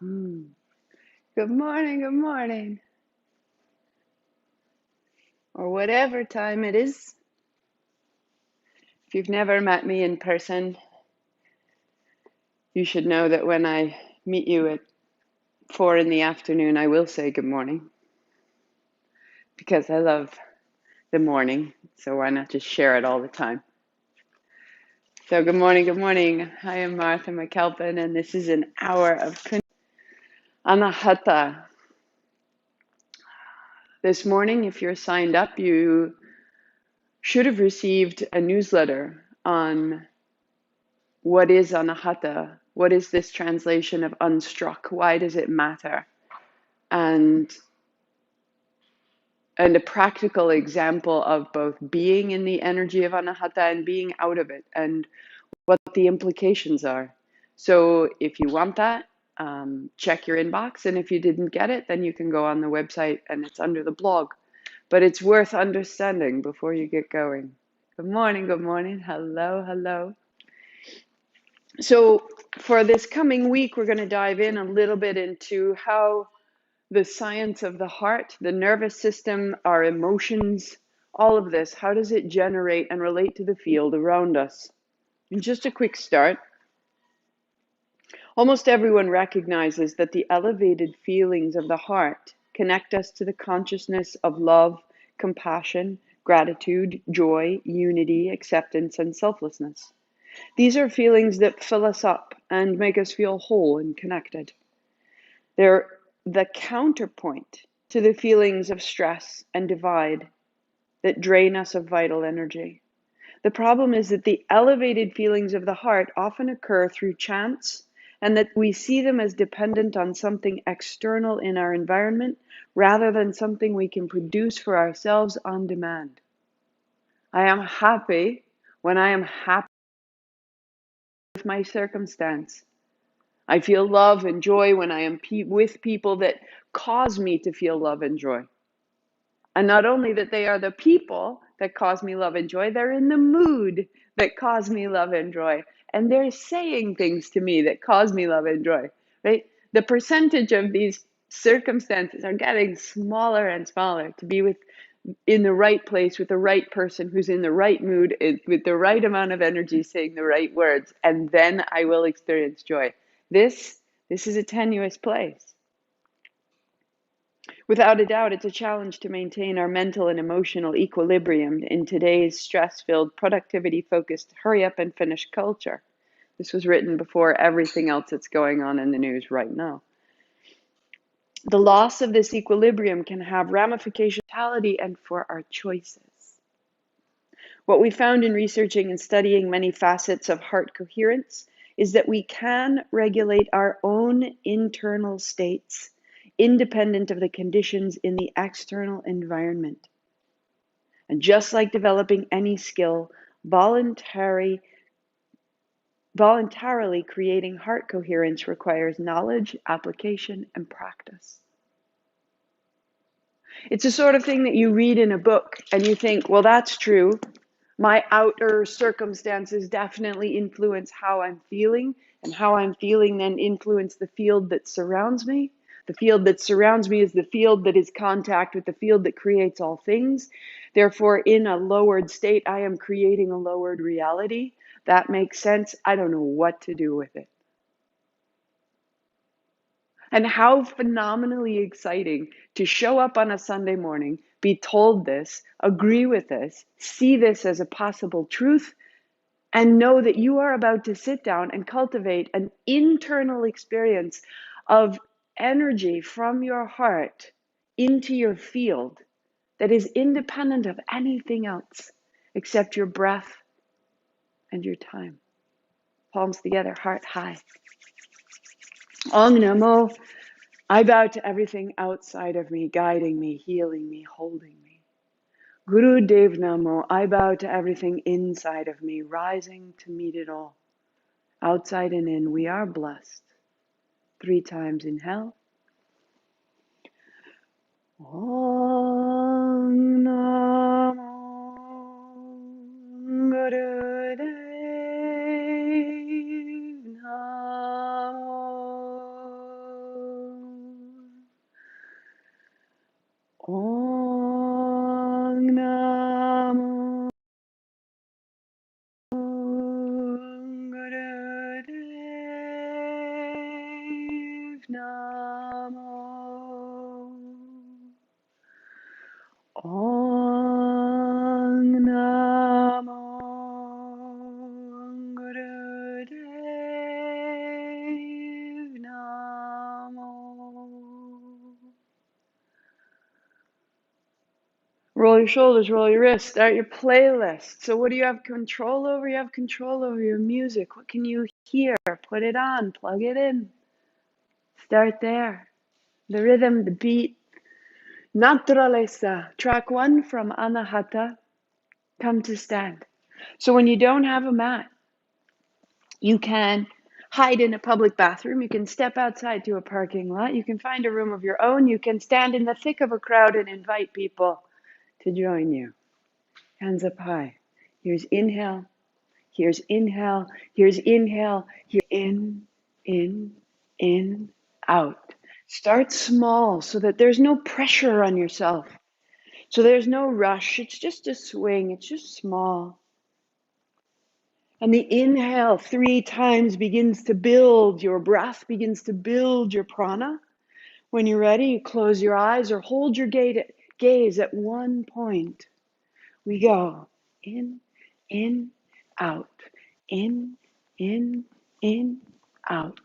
Hmm. Good morning, good morning. Or whatever time it is. If you've never met me in person, you should know that when I meet you at 4 in the afternoon, I will say good morning because I love the morning. So why not just share it all the time? So good morning, good morning. I am Martha McAlpin, and this is an hour of anahata. This morning, if you're signed up, you should have received a newsletter on what is anahata? What is this translation of unstruck? Why does it matter? And a practical example of both being in the energy of anahata and being out of it, and what the implications are. So if you want that, check your inbox. And if you didn't get it, then you can go on the website and it's under the blog. But it's worth understanding before you get going. Good morning, good morning. Hello, hello. So for this coming week, we're going to dive in a little bit into how the science of the heart, the nervous system, our emotions, all of this, how does it generate and relate to the field around us? And just a quick start. Almost everyone recognizes that the elevated feelings of the heart connect us to the consciousness of love, compassion, gratitude, joy, unity, acceptance, and selflessness. These are feelings that fill us up and make us feel whole and connected. They're the counterpoint to the feelings of stress and divide that drain us of vital energy. The problem is that the elevated feelings of the heart often occur through chance, and that we see them as dependent on something external in our environment rather than something we can produce for ourselves on demand. I am happy when I am happy with my circumstance. I feel love and joy when I am with people that cause me to feel love and joy. And not only that they are the people that cause me love and joy, they're in the mood that cause me love and joy. And they're saying things to me that cause me love and joy, right? The percentage of these circumstances are getting smaller and smaller to be in the right place with the right person who's in the right mood with the right amount of energy saying the right words, and then I will experience joy. This is a tenuous place. Without a doubt, it's a challenge to maintain our mental and emotional equilibrium in today's stress-filled, productivity-focused, hurry-up-and-finish culture. This was written before everything else that's going on in the news right now. The loss of this equilibrium can have ramifications for mortality and for our choices. What we found in researching and studying many facets of heart coherence is that we can regulate our own internal states independent of the conditions in the external environment. And just like developing any skill, voluntarily creating heart coherence requires knowledge, application, and practice. It's the sort of thing that you read in a book and you think, well, that's true. My outer circumstances definitely influence how I'm feeling, and how I'm feeling then influence the field that surrounds me. The field that surrounds me is the field that is contact with the field that creates all things. Therefore, in a lowered state, I am creating a lowered reality. That makes sense. I don't know what to do with it. And how phenomenally exciting to show up on a Sunday morning, be told this, agree with this, see this as a possible truth, and know that you are about to sit down and cultivate an internal experience of energy from your heart into your field that is independent of anything else except your breath and your time. Palms together, heart high. Om Namo. I bow to everything outside of me, guiding me, healing me, holding me. Guru Dev Namo. I bow to everything inside of me, rising to meet it all. Outside and in, we are blessed. 3 times inhale. Om Namo Guru Dev. Namo Roll your shoulders, roll your wrists, start your playlist. So what do you have control over? You have control over your music. What can you hear? Put it on, plug it in. Start there. The rhythm, the beat. Naturaleza. Track 1 from anahata. Come to stand. So when you don't have a mat, you can hide in a public bathroom. You can step outside to a parking lot. You can find a room of your own. You can stand in the thick of a crowd and invite people to join you. Hands up high. Here's inhale. Here's inhale. Here's inhale. Here in, out. Start small so that there's no pressure on yourself. So there's no rush. It's just a swing. It's just small. And the inhale 3 times begins to build your breath, begins to build your prana. When you're ready, you close your eyes or hold your gaze at one point. We go in, out, in, out.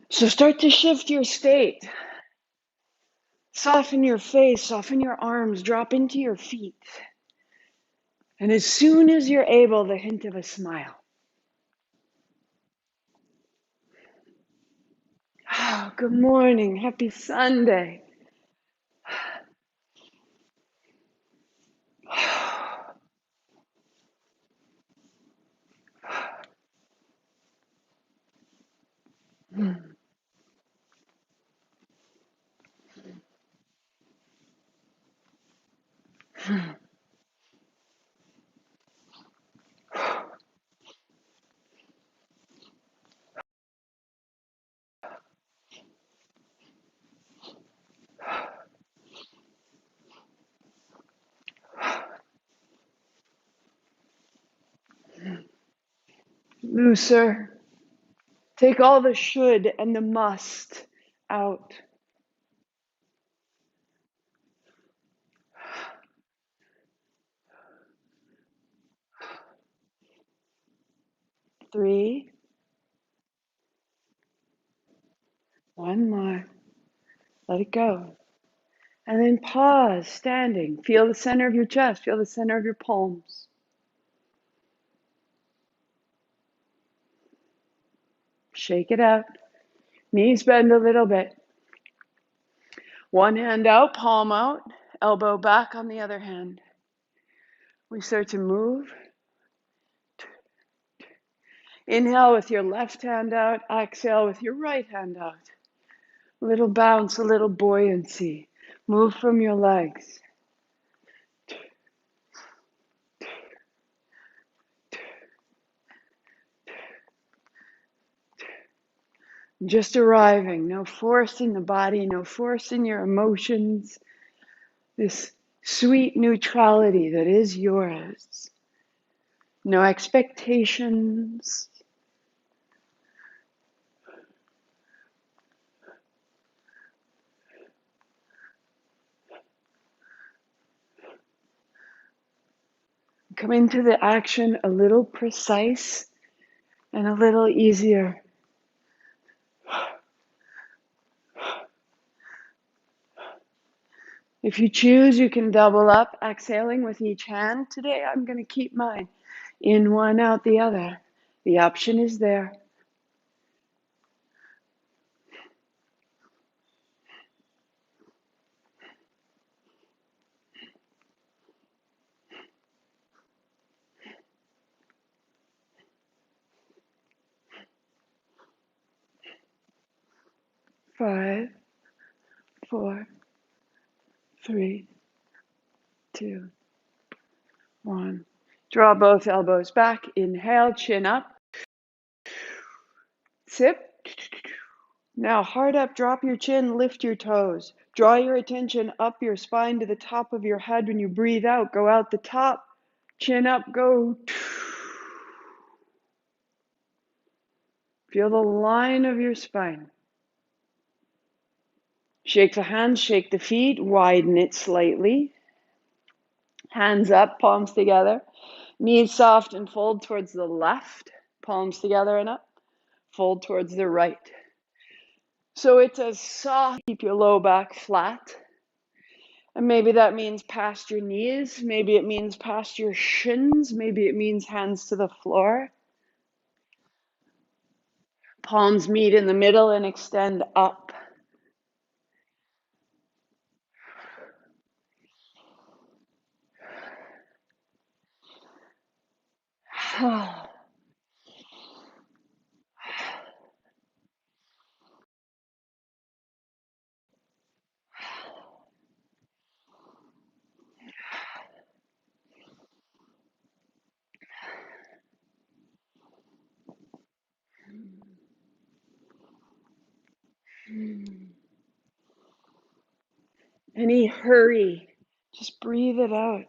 So start to shift your state. Soften your face, soften your arms, drop into your feet. And as soon as you're able, the hint of a smile. Oh, good morning. Happy Sunday. Looser. Take all the should and the must out. 3. One more. Let it go. And then pause, standing. Feel the center of your chest. Feel the center of your palms. Shake it out. Knees bend a little bit. One hand out, palm out, elbow back on the other hand. We start to move. Inhale with your left hand out. Exhale with your right hand out. A little bounce, a little buoyancy. Move from your legs. Just arriving. No force in the body, no force in your emotions. This sweet neutrality that is yours. No expectations. Come into the action a little precise and a little easier. If you choose, you can double up, exhaling with each hand. Today, I'm going to keep mine in one, out the other. The option is there. Five, 4, 3, 2, 1. Draw both elbows back. Inhale, chin up. Sip. Now, heart up, drop your chin, lift your toes. Draw your attention up your spine to the top of your head. When you breathe out, go out the top. Chin up, go. Feel the line of your spine. Shake the hands, shake the feet, widen it slightly. Hands up, palms together. Knees soft and fold towards the left. Palms together and up. Fold towards the right. So it's a soft, keep your low back flat. And maybe that means past your knees. Maybe it means past your shins. Maybe it means hands to the floor. Palms meet in the middle and extend up. Any hurry, just breathe it out.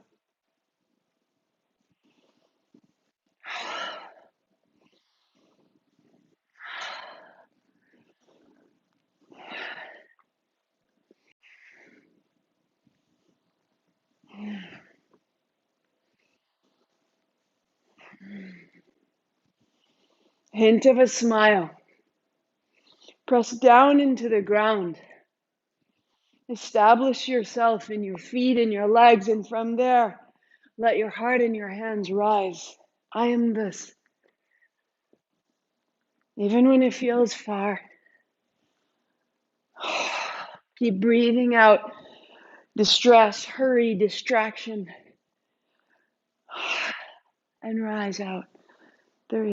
Hint of a smile. Press down into the ground. Establish yourself in your feet and your legs, and from there, let your heart and your hands rise. I am this. Even when it feels far, keep breathing out distress, hurry, distraction, and rise out. 3,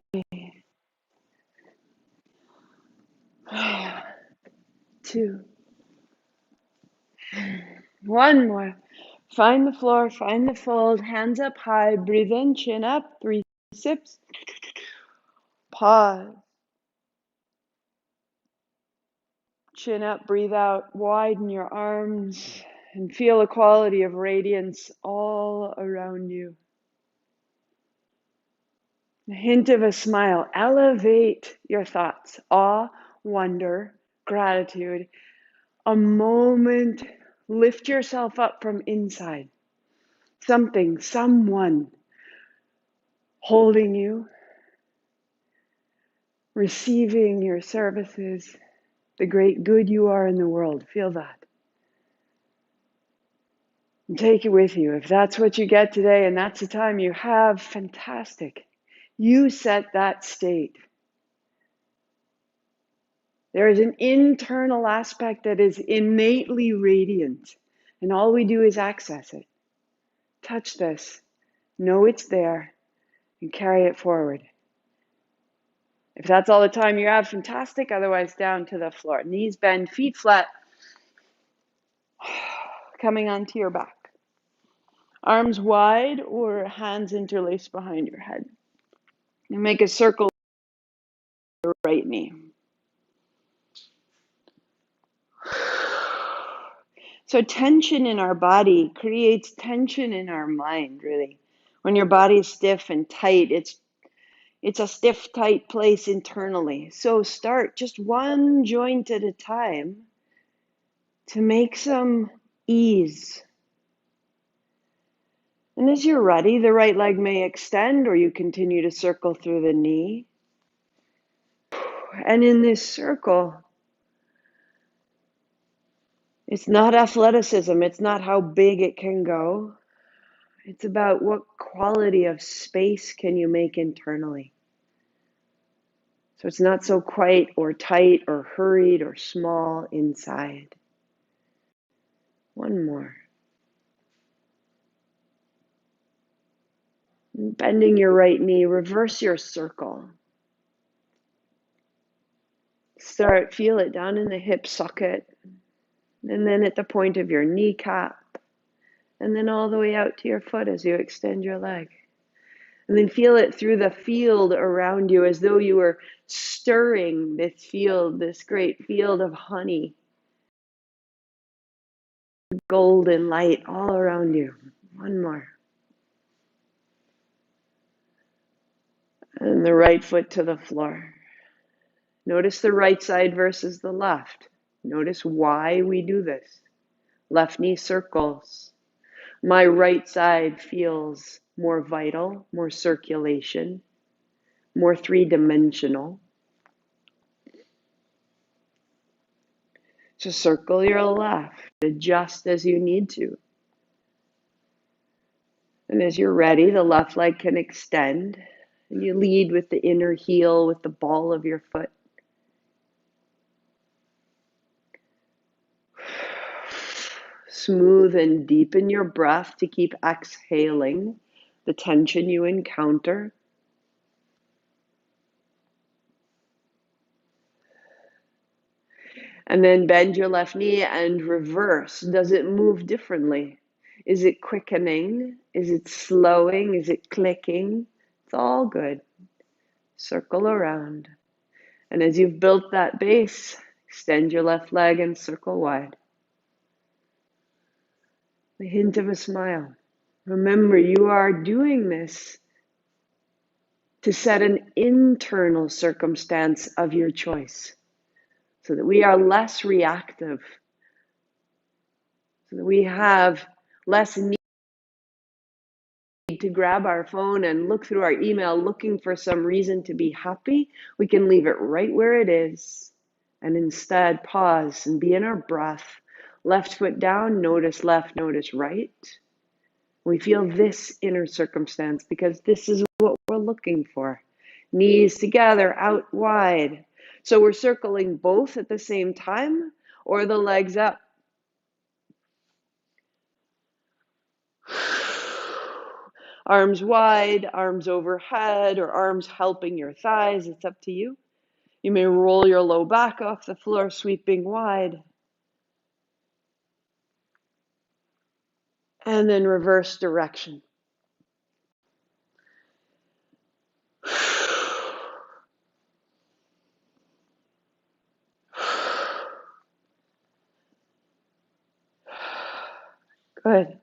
2, 1 more. Find the floor, find the fold, hands up high, breathe in, chin up, 3 sips. Pause. Chin up, breathe out, widen your arms, and feel a quality of radiance all around you. A hint of a smile. Elevate your thoughts. Awe, wonder, gratitude. A moment. Lift yourself up from inside. Something, someone holding you, receiving your services, the great good you are in the world. Feel that. And take it with you. If that's what you get today and that's the time you have, fantastic. You set that state. There is an internal aspect that is innately radiant, and all we do is access it. Touch this, know it's there, and carry it forward. If that's all the time you have, fantastic. Otherwise, down to the floor. Knees bend, feet flat, coming onto your back. Arms wide or hands interlaced behind your head. And make a circle with your right knee. So tension in our body creates tension in our mind, really. When your body is stiff and tight, it's a stiff, tight place internally. So start just one joint at a time to make some ease. And as you're ready, the right leg may extend or you continue to circle through the knee. And in this circle, it's not athleticism. It's not how big it can go. It's about what quality of space can you make internally. So it's not so quiet or tight or hurried or small inside. One more. Bending your right knee, reverse your circle. Feel it down in the hip socket, and then at the point of your kneecap, and then all the way out to your foot as you extend your leg. And then feel it through the field around you as though you were stirring this field, this great field of honey, golden light all around you. One more. And the right foot to the floor. Notice the right side versus the left. Notice why we do this. Left knee circles. My right side feels more vital, more circulation, more three-dimensional. So circle your left, adjust as you need to. And as you're ready, the left leg can extend. And you lead with the inner heel, with the ball of your foot. Smooth and deepen your breath to keep exhaling the tension you encounter. And then bend your left knee and reverse. Does it move differently? Is it quickening? Is it slowing? Is it clicking? It's all good. Circle around. And as you've built that base, extend your left leg and circle wide. The hint of a smile. Remember, you are doing this to set an internal circumstance of your choice so that we are less reactive, so that we have less need to grab our phone and look through our email looking for some reason to be happy. We can leave it right where it is and instead pause and be in our breath. Left foot down, notice left, notice right. We feel this inner circumstance because this is what we're looking for. Knees together, out wide. So we're circling both at the same time, or the legs up. Arms wide, arms overhead, or arms helping your thighs. It's up to you. You may roll your low back off the floor, sweeping wide. And then reverse direction. Good.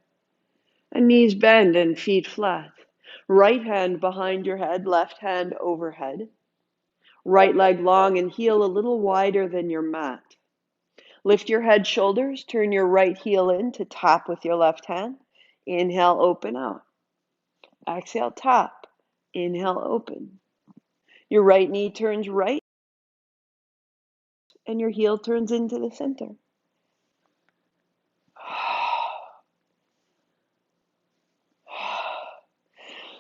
And knees bend and feet flat. Right hand behind your head, left hand overhead. Right leg long and heel a little wider than your mat. Lift your head, shoulders, turn your right heel in to tap with your left hand. Inhale, open out. Exhale, tap. Inhale, open. Your right knee turns right and your heel turns into the center.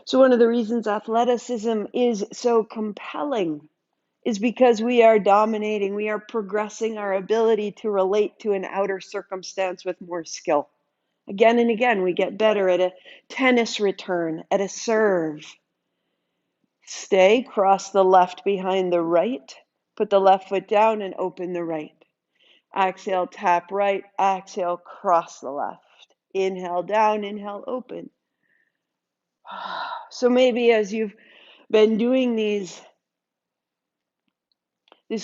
So one of the reasons athleticism is so compelling is because we are dominating, we are progressing our ability to relate to an outer circumstance with more skill. Again and again, we get better at a tennis return, at a serve. Stay, cross the left behind the right, put the left foot down and open the right. Exhale, tap right, exhale, cross the left. Inhale down, inhale, open. So maybe as you've been doing this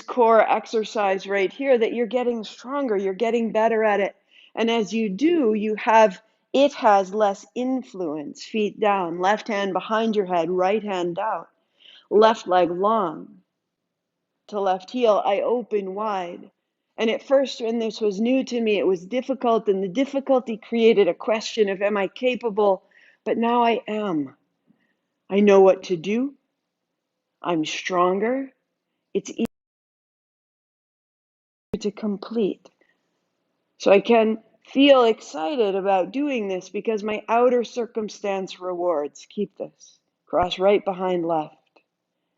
core exercise right here, that you're getting stronger, you're getting better at it. And as you do, it has less influence. Feet down, left hand behind your head, right hand out, left leg long to left heel. I open wide. And at first, when this was new to me, it was difficult, and the difficulty created a question of, am I capable? But now I am. I know what to do. I'm stronger. It's easier to complete. So I can feel excited about doing this because my outer circumstance rewards. Keep this. Cross right behind left.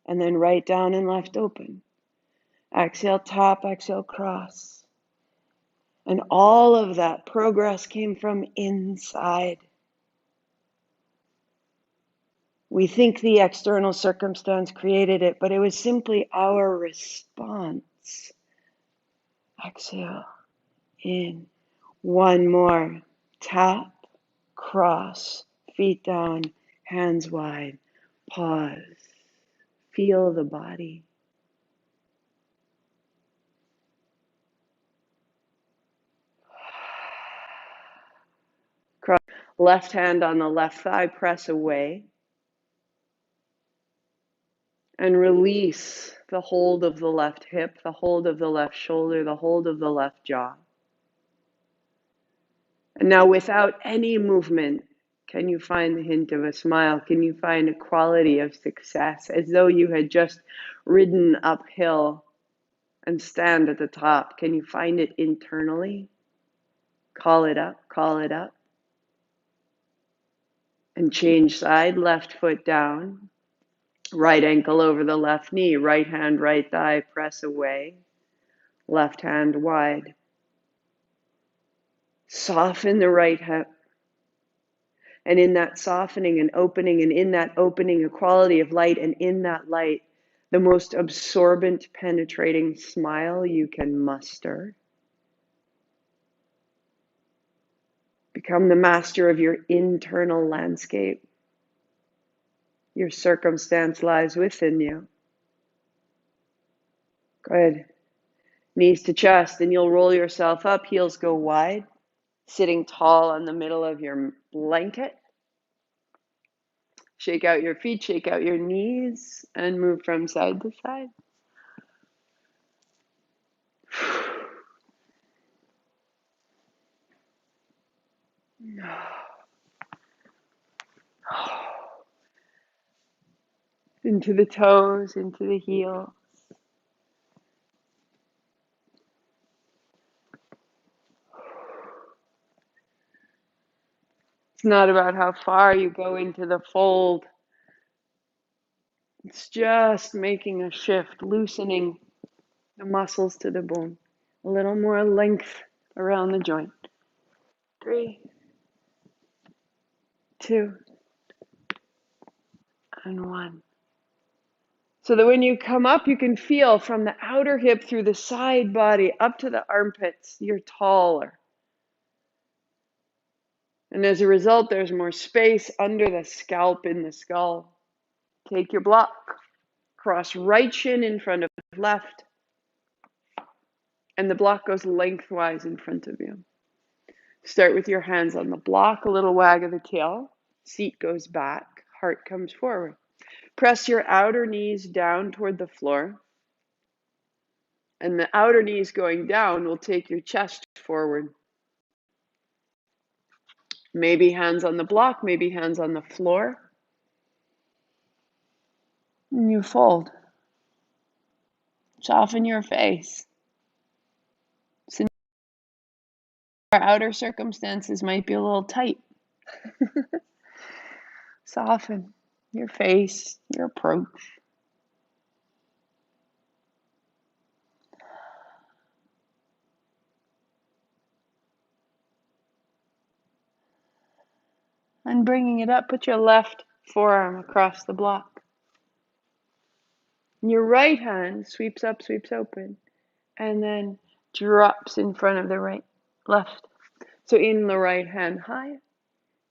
And then right down and left open. Exhale, tap, exhale, cross. And all of that progress came from inside. We think the external circumstance created it, but it was simply our response. Exhale, in. One more. Tap, cross, feet down, hands wide. Pause. Feel the body. Cross. Left hand on the left thigh, press away. And release the hold of the left hip, the hold of the left shoulder, the hold of the left jaw. And now without any movement, can you find the hint of a smile? Can you find a quality of success as though you had just ridden uphill and stand at the top. Can you find it internally? Call it up, and change side, left foot down, right ankle over the left knee, right hand, right thigh, press away, left hand wide. Soften the right hip. And in that softening and opening, and in that opening, a quality of light, and in that light, the most absorbent, penetrating smile you can muster. Become the master of your internal landscape. Your circumstance lies within you. Good. Knees to chest, and you'll roll yourself up, heels go wide, sitting tall on the middle of your blanket. Shake out your feet, shake out your knees, and move from side to side. Into the toes, into the heel. It's not about how far you go into the fold. It's just making a shift, loosening the muscles to the bone. A little more length around the joint. 3, 2, and 1. So that when you come up, you can feel from the outer hip through the side body up to the armpits, you're taller. And as a result, there's more space under the scalp in the skull. Take your block, cross right shin in front of left, and the block goes lengthwise in front of you. Start with your hands on the block, a little wag of the tail, seat goes back, heart comes forward. Press your outer knees down toward the floor, and the outer knees going down will take your chest forward. Maybe hands on the block, maybe hands on the floor. And you fold. Soften your face. Since our outer circumstances might be a little tight, soften your face, your approach. And bringing it up, put your left forearm across the block. And your right hand sweeps up, sweeps open, and then drops in front of the left. So in the right hand high,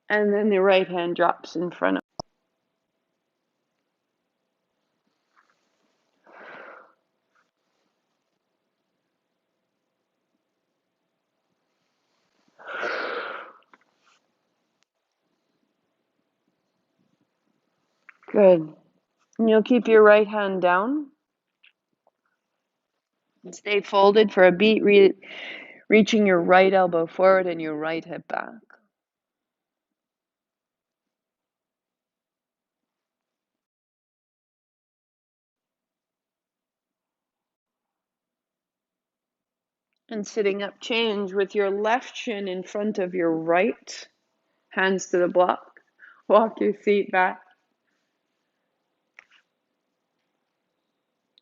and then the right hand drops in front of. Good. And you'll keep your right hand down. And stay folded for a beat, reaching your right elbow forward and your right hip back. And sitting up, change with your left shin in front of your right, hands to the block. Walk your feet back.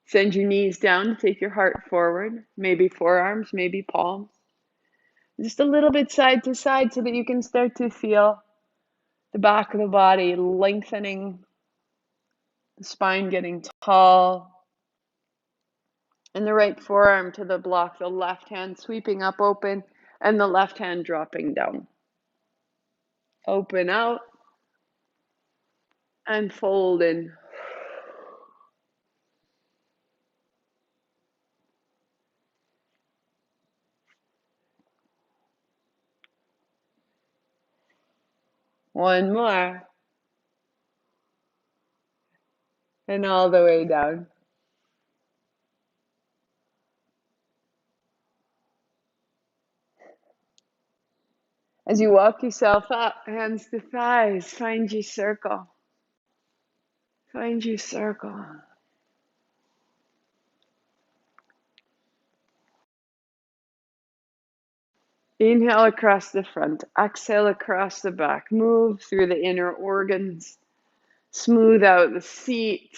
Send your knees down, take your heart forward, maybe forearms, maybe palms. Just a little bit side to side so that you can start to feel the back of the body lengthening, the spine getting tall, and the right forearm to the block, the left hand sweeping up open, and the left hand dropping down. Open out and fold in. One more. And all the way down. As you walk yourself up, hands to thighs, find your circle. Find your circle. Inhale across the front. Exhale across the back. Move through the inner organs. Smooth out the seat.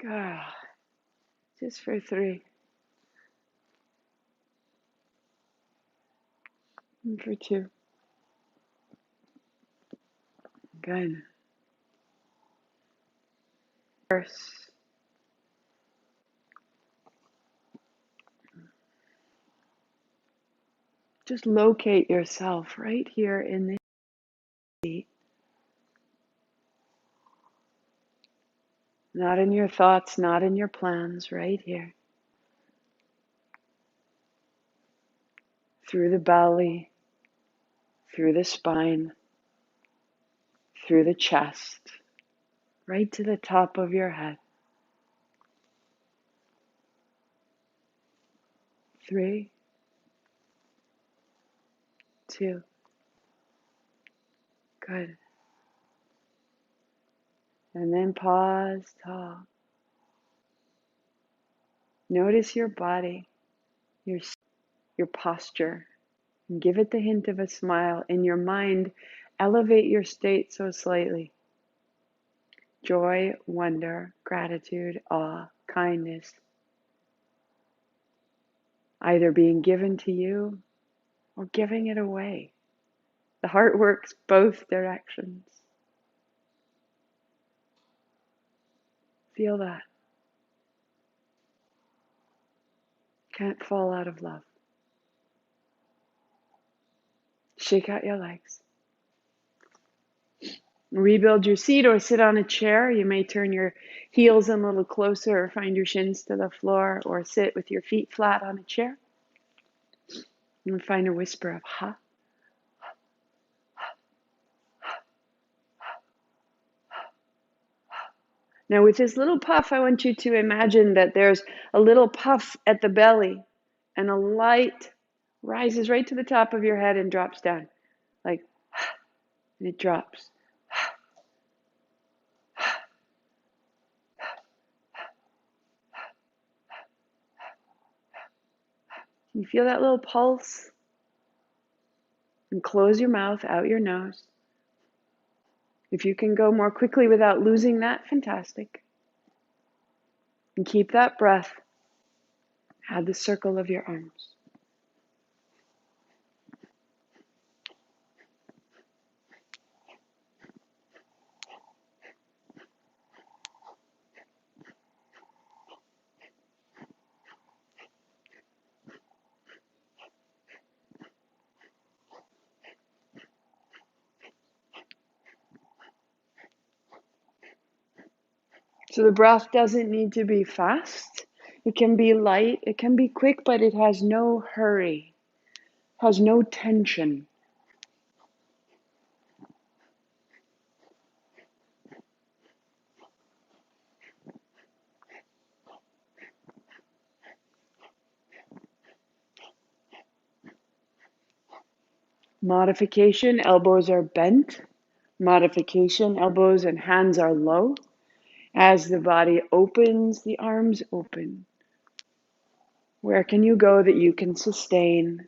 Good. Just for 3. And for 2. Good. First, just locate yourself right here in the seat. Not in your thoughts, not in your plans, right here. Through the belly, through the spine, through the chest, right to the top of your head. 3, 2, good. And then pause, talk. Notice your body, your posture, and give it the hint of a smile. In your mind, elevate your state so slightly. Joy, wonder, gratitude, awe, kindness, either being given to you or giving it away. The heart works both directions. Feel that. Can't fall out of love. Shake out your legs. Rebuild your seat or sit on a chair. You may turn your heels in a little closer or find your shins to the floor or sit with your feet flat on a chair. And find a whisper of ha. Now with this little puff, I want you to imagine that there's a little puff at the belly and a light rises right to the top of your head and drops down. Like, and it drops. You feel that little pulse? And close your mouth, out your nose. If you can go more quickly without losing that, fantastic. And keep that breath. Add the circle of your arms. So the breath doesn't need to be fast. It can be light, it can be quick, but it has no hurry, has no tension. Modification, elbows are bent. Modification, elbows and hands are low. As the body opens, the arms open. Where can you go that you can sustain?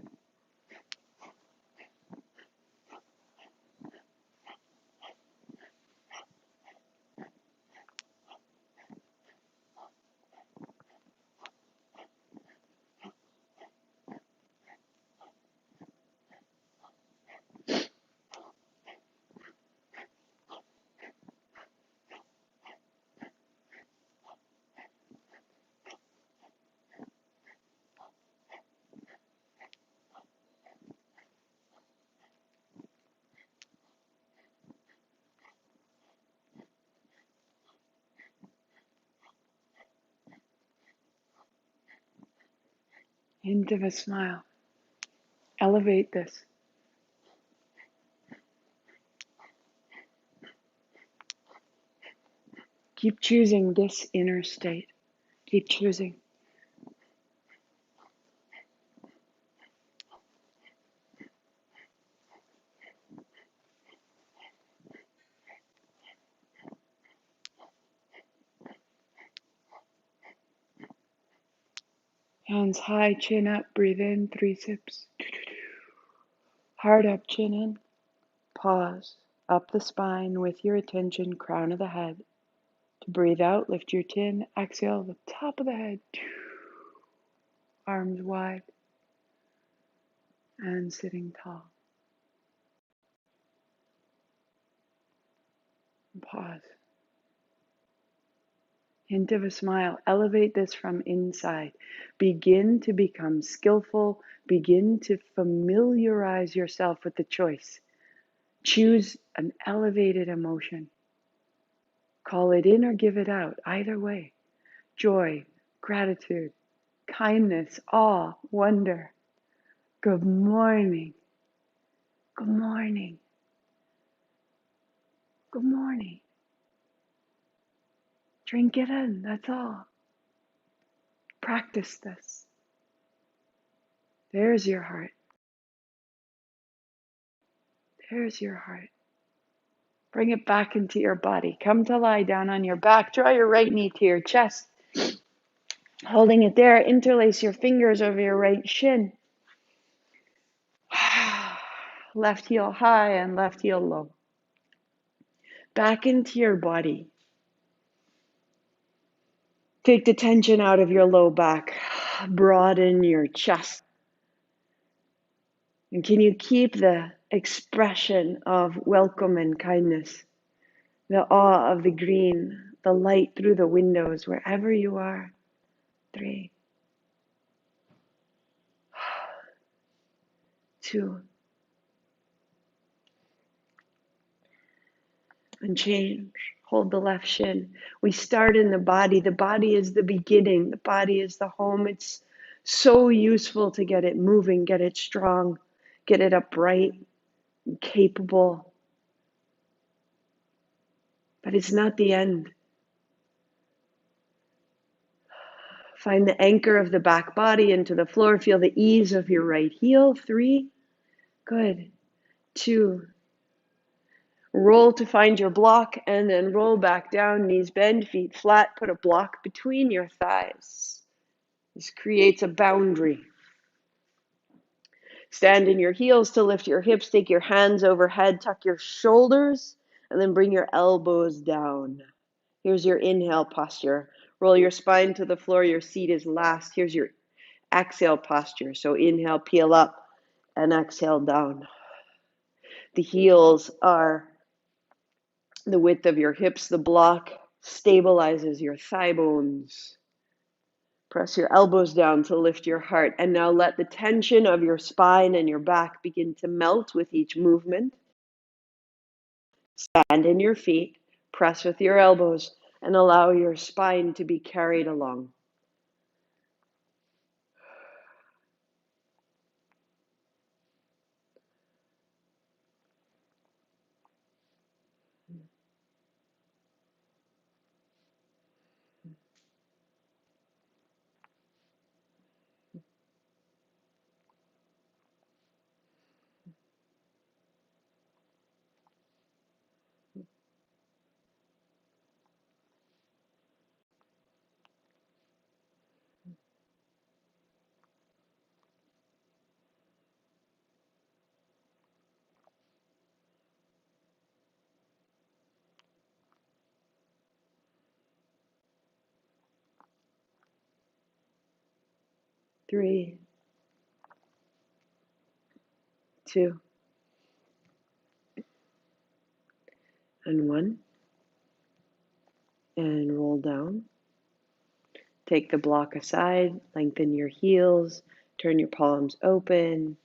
Hint of a smile. Elevate this. Keep choosing this inner state. Keep choosing. Hands high, chin up, breathe in, 3 sips. Heart up, chin in. Pause. Up the spine with your attention, crown of the head. To breathe out, lift your chin, exhale, the top of the head. Arms wide and sitting tall. Pause. Hint of a smile. Elevate this from inside. Begin to become skillful. Begin to familiarize yourself with the choice. Choose an elevated emotion. Call it in or give it out. Either way. Joy, gratitude, kindness, awe, wonder. Good morning. Good morning. Good morning. Drink it in, that's all. Practice this. There's your heart. There's your heart. Bring it back into your body. Come to lie down on your back. Draw your right knee to your chest. Holding it there, interlace your fingers over your right shin. Left heel high and left heel low. Back into your body. Take the tension out of your low back. Broaden your chest. And can you keep the expression of welcome and kindness? The awe of the green, the light through the windows, wherever you are. 3, 2, and change. Hold the left shin. We start in the body. The body is the beginning. The body is the home. It's so useful to get it moving, get it strong, get it upright and capable. But it's not the end. Find the anchor of the back body into the floor. Feel the ease of your right heel. 3, good. 2, roll to find your block and then roll back down, knees bend, feet flat. Put a block between your thighs. This creates a boundary. Stand in your heels to lift your hips. Take your hands overhead, tuck your shoulders, and then bring your elbows down. Here's your inhale posture. Roll your spine to the floor. Your seat is last. Here's your exhale posture. So inhale, peel up, and exhale down. The heels are the width of your hips. The block stabilizes your thigh bones. Press your elbows down to lift your heart. And now let the tension of your spine and your back begin to melt with each movement. Stand in your feet. Press with your elbows and allow your spine to be carried along. Three, 2, and 1. And roll down. Take the block aside, lengthen your heels, turn your palms open.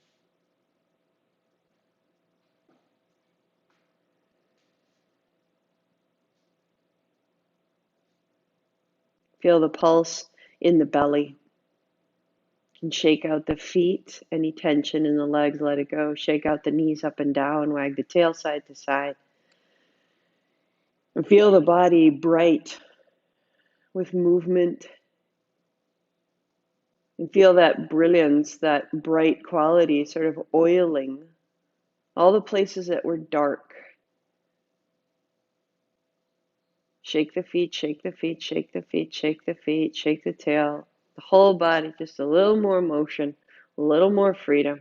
Feel the pulse in the belly. You can shake out the feet, any tension in the legs, let it go. Shake out the knees up and down, wag the tail side to side. And feel the body bright with movement. And feel that brilliance, that bright quality sort of oiling all the places that were dark. Shake the feet, shake the feet, shake the feet, shake the feet, shake the tail. The whole body, just a little more motion, a little more freedom.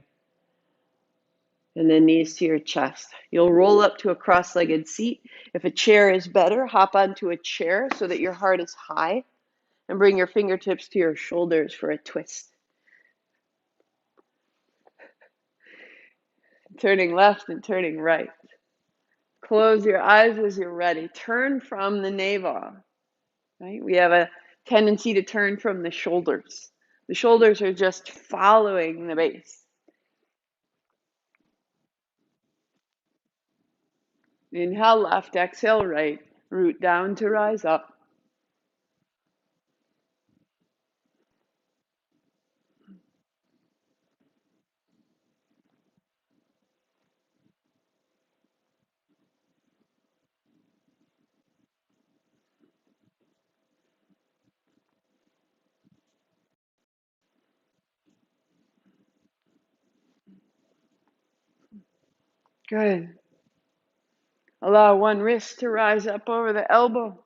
And then knees to your chest. You'll roll up to a cross-legged seat. If a chair is better, hop onto a chair so that your heart is high, and bring your fingertips to your shoulders for a twist. Turning left and turning right. Close your eyes as you're ready. Turn from the navel. Right? We have a tendency to turn from the shoulders. The shoulders are just following the base. Inhale left, exhale right. Root down to rise up. Good. Allow one wrist to rise up over the elbow.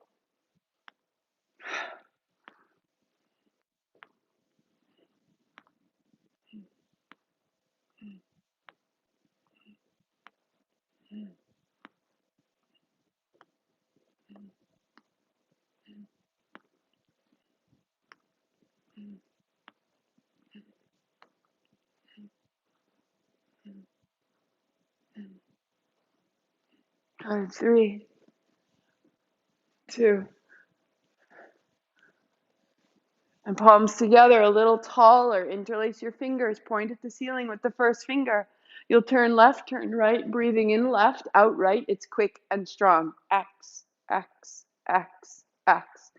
Good. 3, 2, and palms together a little taller. Interlace your fingers. Point at the ceiling with the first finger. You'll turn left, turn right. Breathing in left, out right. It's quick and strong. X, X, X, X.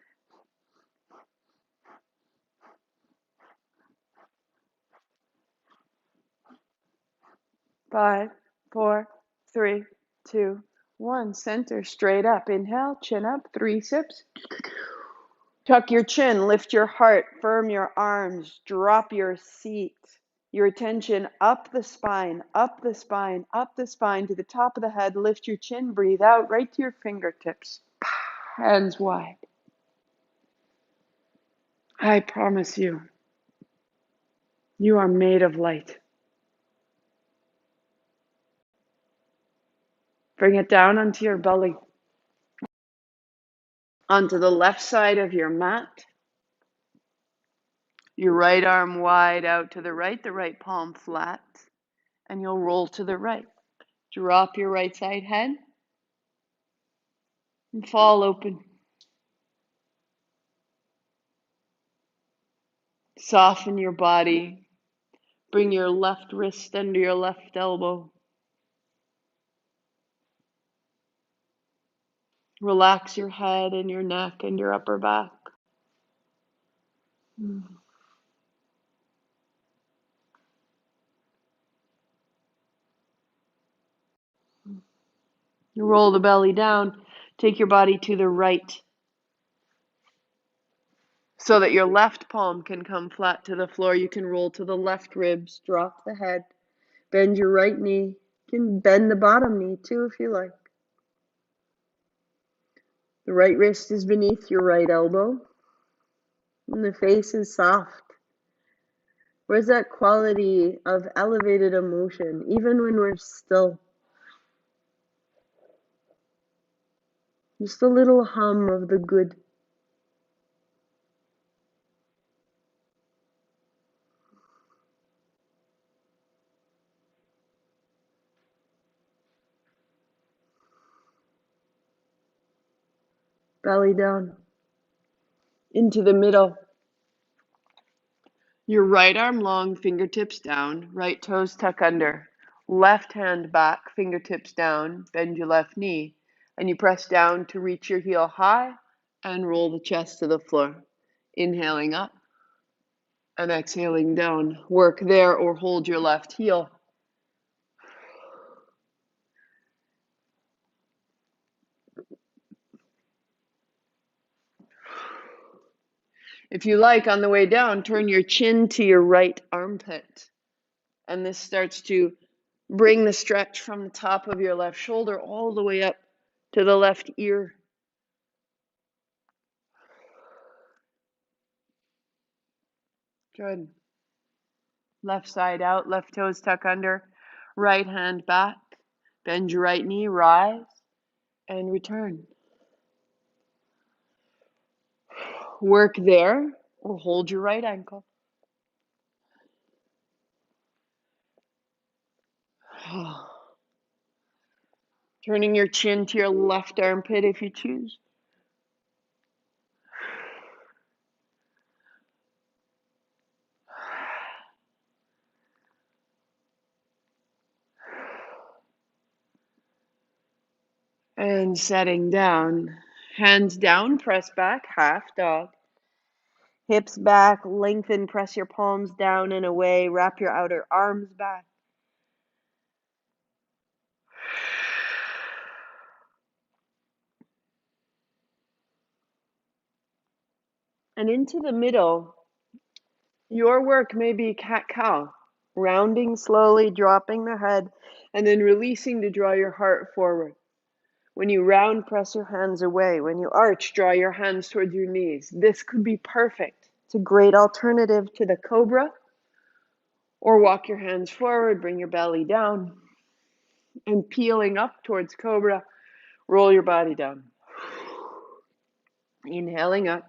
5, 4, 3, 2, 1. Center straight up. Inhale, chin up. 3 sips. Tuck your chin, lift your heart, firm your arms, drop your seat. Your attention up the spine, up the spine, up the spine to the top of the head. Lift your chin, breathe out right to your fingertips. Hands wide. I promise you, you are made of light. Bring it down onto your belly, onto the left side of your mat. Your right arm wide out to the right palm flat, and you'll roll to the right. Drop your right side head and fall open. Soften your body. Bring your left wrist under your left elbow. Relax your head and your neck and your upper back. You roll the belly down. Take your body to the right so that your left palm can come flat to the floor. You can roll to the left ribs. Drop the head. Bend your right knee. You can bend the bottom knee too if you like. The right wrist is beneath your right elbow. And the face is soft. Where's that quality of elevated emotion, even when we're still? Just a little hum of the good. Belly down. Into the middle. Your right arm long, fingertips down, right toes tuck under. Left hand back, fingertips down, bend your left knee. And you press down to reach your heel high and roll the chest to the floor. Inhaling up and exhaling down. Work there or hold your left heel. If you like, on the way down, turn your chin to your right armpit. And this starts to bring the stretch from the top of your left shoulder all the way up to the left ear. Good. Left side out, left toes tuck under, right hand back. Bend your right knee, rise, and return. Work there, or hold your right ankle. Turning your chin to your left armpit if you choose. And setting down. Hands down, press back, half dog. Hips back, lengthen, press your palms down and away. Wrap your outer arms back. And into the middle, your work may be cat-cow, rounding slowly, dropping the head, and then releasing to draw your heart forward. When you round, press your hands away. When you arch, draw your hands towards your knees. This could be perfect. It's a great alternative to the cobra. Or walk your hands forward, bring your belly down, and peeling up towards cobra, roll your body down. Inhaling up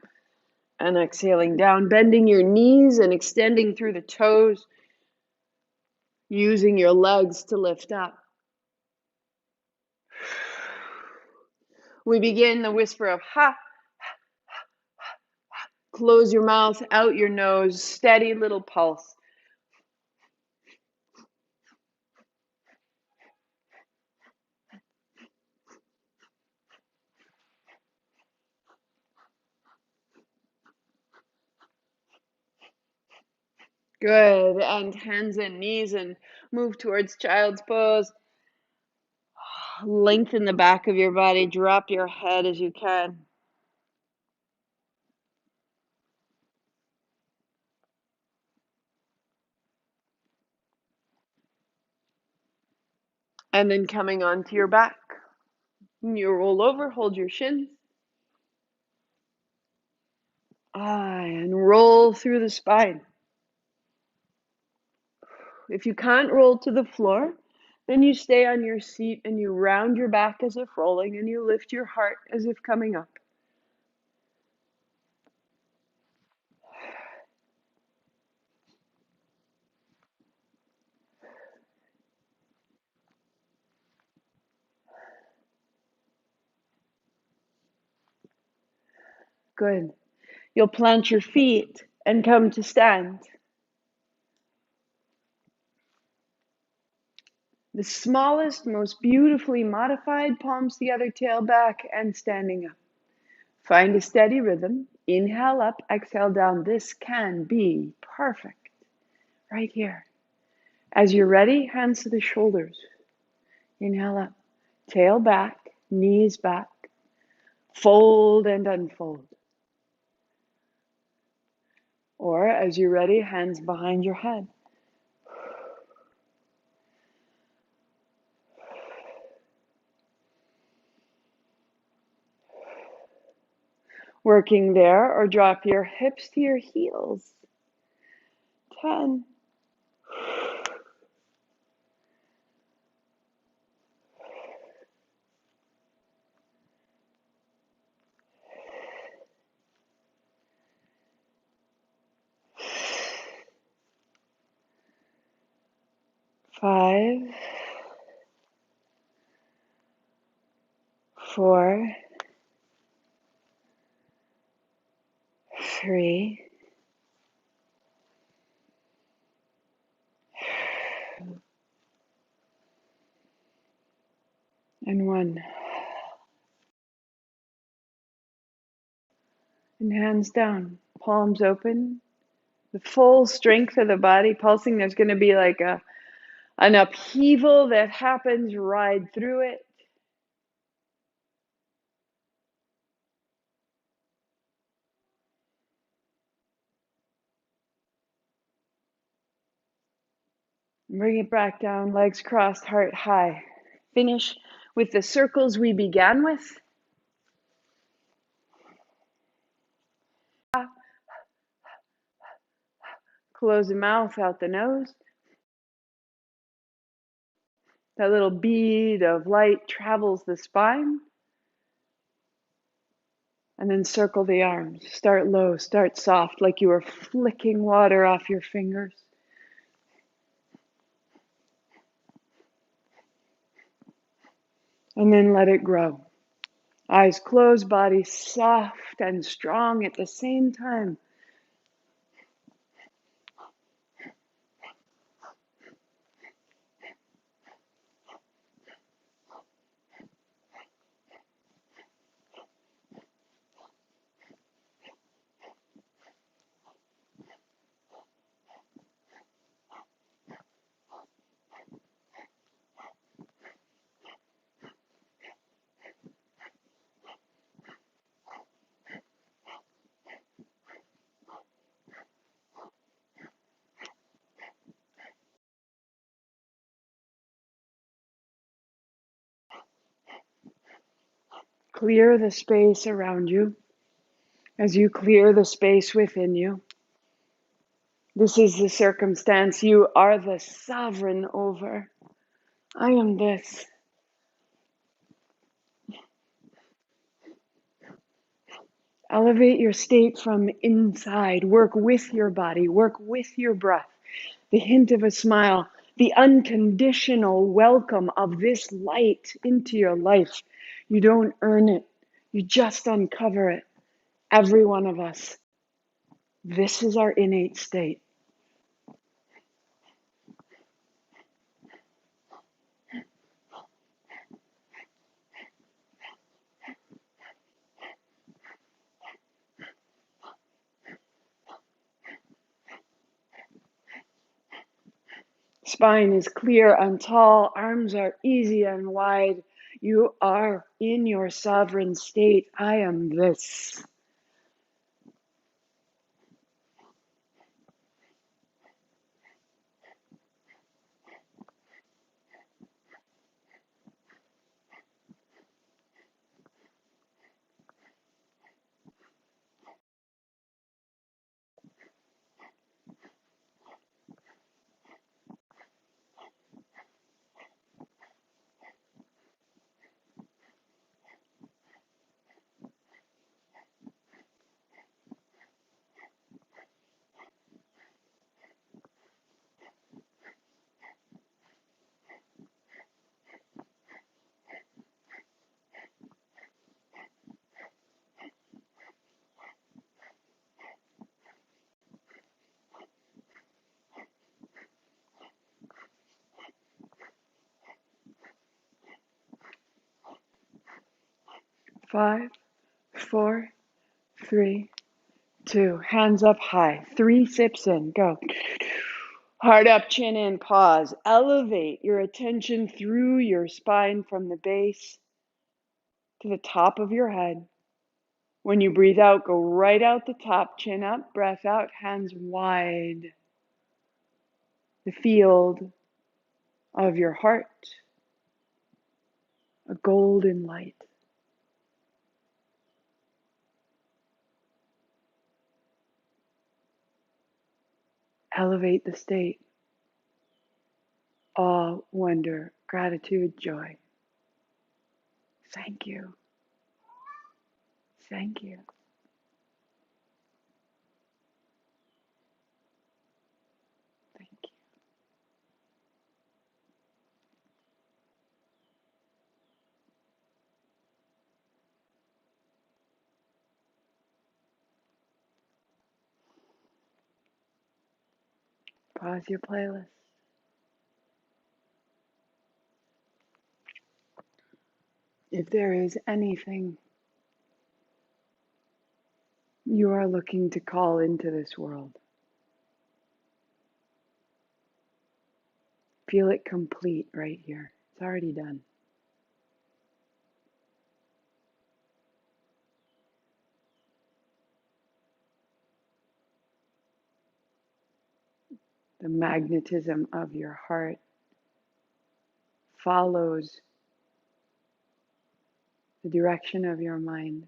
and exhaling down, bending your knees and extending through the toes, using your legs to lift up. We begin the whisper of ha. Close your mouth, out your nose, steady little pulse. Good. And hands and knees and move towards child's pose. Lengthen the back of your body. Drop your head as you can. And then coming onto your back. You roll over, hold your shins. And roll through the spine. If you can't roll to the floor, then you stay on your seat and you round your back as if rolling and you lift your heart as if coming up. Good. You'll plant your feet and come to stand. The smallest, most beautifully modified, palms together, tail back, and standing up. Find a steady rhythm. Inhale up, exhale down. This can be perfect. Right here. As you're ready, hands to the shoulders. Inhale up, tail back, knees back. Fold and unfold. Or as you're ready, hands behind your head. Working there, or drop your hips to your heels. 10. 5. 4. 3. And 1. And hands down, palms open. The full strength of the body pulsing. There's going to be like an upheaval that happens. Ride through it. Bring it back down, legs crossed, heart high. Finish with the circles we began with. Close the mouth out the nose. That little bead of light travels the spine. And then circle the arms. Start low, start soft, like you are flicking water off your fingers. And then let it grow. Eyes closed, body soft and strong at the same time. Clear the space around you as you clear the space within you. This is the circumstance you are the sovereign over. I am this. Elevate your state from inside. Work with your body. Work with your breath. The hint of a smile. The unconditional welcome of this light into your life. You don't earn it. You just uncover it. Every one of us. This is our innate state. Spine is clear and tall. Arms are easy and wide. You are in your sovereign state. I am this. Five, four, three, two. Hands up high. 3 sips in. Go. Heart up, chin in, pause. Elevate your attention through your spine from the base to the top of your head. When you breathe out, go right out the top, chin up, breath out, hands wide. The field of your heart, a golden light. Elevate the state. Awe, wonder, gratitude, joy. Thank you. Thank you. Thank you. Pause your playlist. If there is anything you are looking to call into this world, feel it complete right here. It's already done. The magnetism of your heart follows the direction of your mind.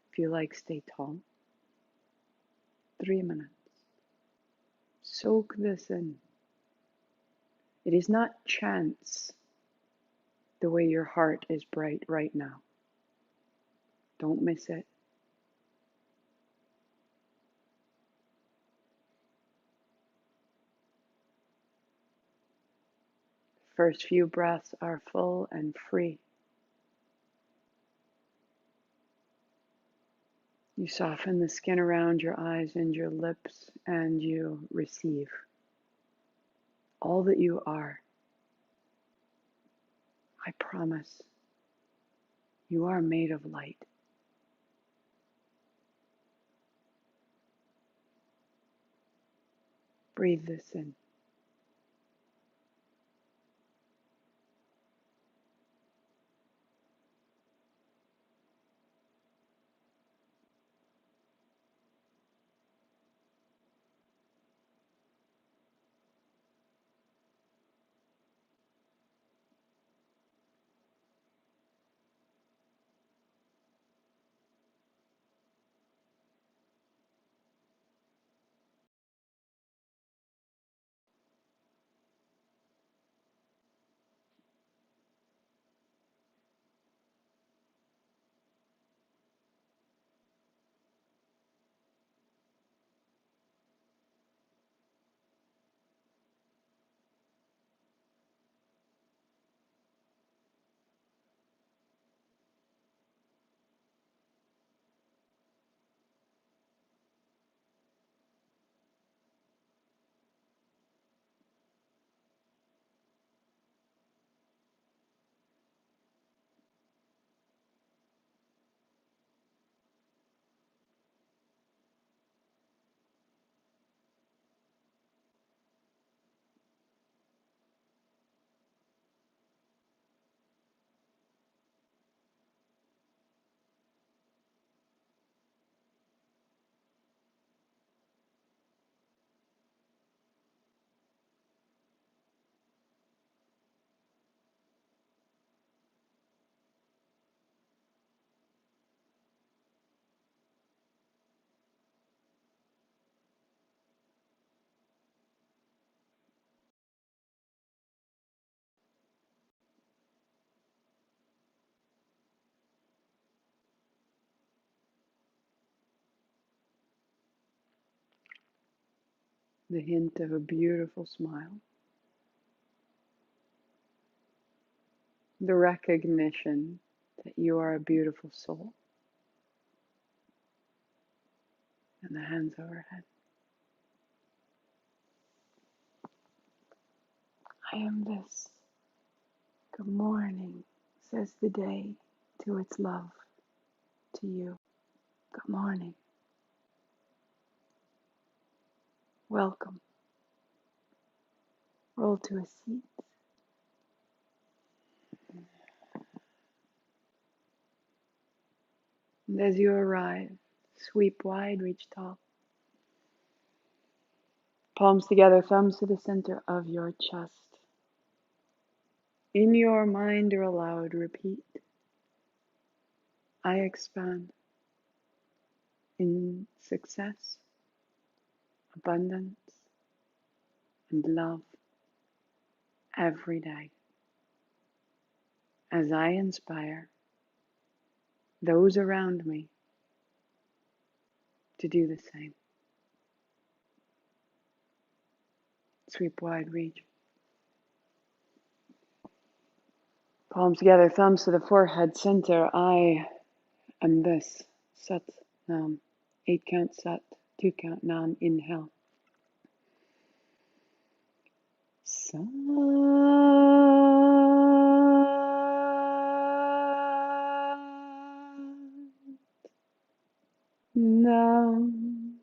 If you like, stay tall. 3 minutes. Soak this in. It is not chance the way your heart is bright right now. Don't miss it. First few breaths are full and free. You soften the skin around your eyes and your lips, and you receive all that you are. I promise you are made of light. Breathe this in. The hint of a beautiful smile. The recognition that you are a beautiful soul. And the hands overhead. I am this. Good morning, says the day to its love, to you. Good morning. Welcome. Roll to a seat. And as you arrive, sweep wide, reach tall. Palms together, thumbs to the center of your chest. In your mind or aloud, repeat, I expand in success, abundance, and love every day. As I inspire those around me to do the same. Sweep wide, reach. Palms together, thumbs to the forehead, center. I am this. Sat Nam. 8 count Sat, 2 count Nam. Inhale. Sat Nam.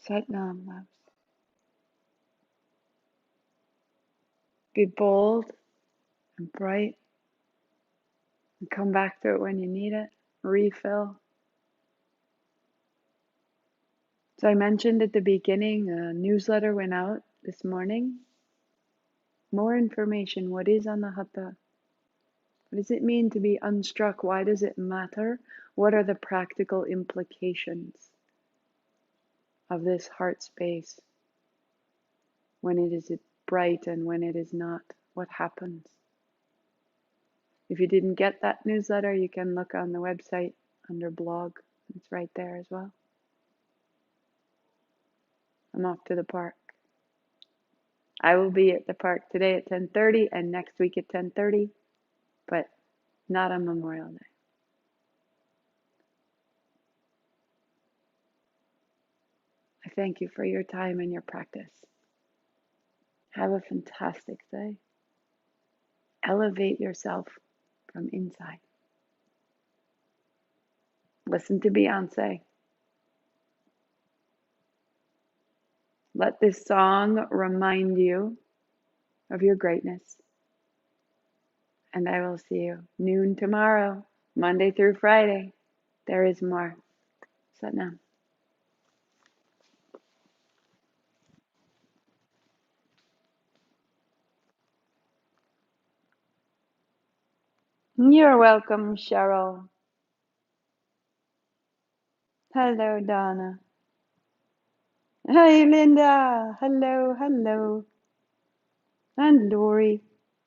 Sat Nam, loves. Be bold and bright and come back to it when you need it. Refill. So I mentioned at the beginning, a newsletter went out this morning. More information. What is anahata? What does it mean to be unstruck? Why does it matter? What are the practical implications of this heart space when it is bright and when it is not? What happens? If you didn't get that newsletter, you can look on the website under blog. It's right there as well. I'm off to the park. I will be at the park today at 10:30 and next week at 10:30, but not on Memorial Day. I thank you for your time and your practice. Have a fantastic day. Elevate yourself from inside. Listen to Beyonce. Let this song remind you of your greatness. And I will see you noon tomorrow, Monday through Friday. There is more. Sat Nam. You're welcome, Cheryl. Hello, Donna. Hey, Linda. Hello, hello. And Lori.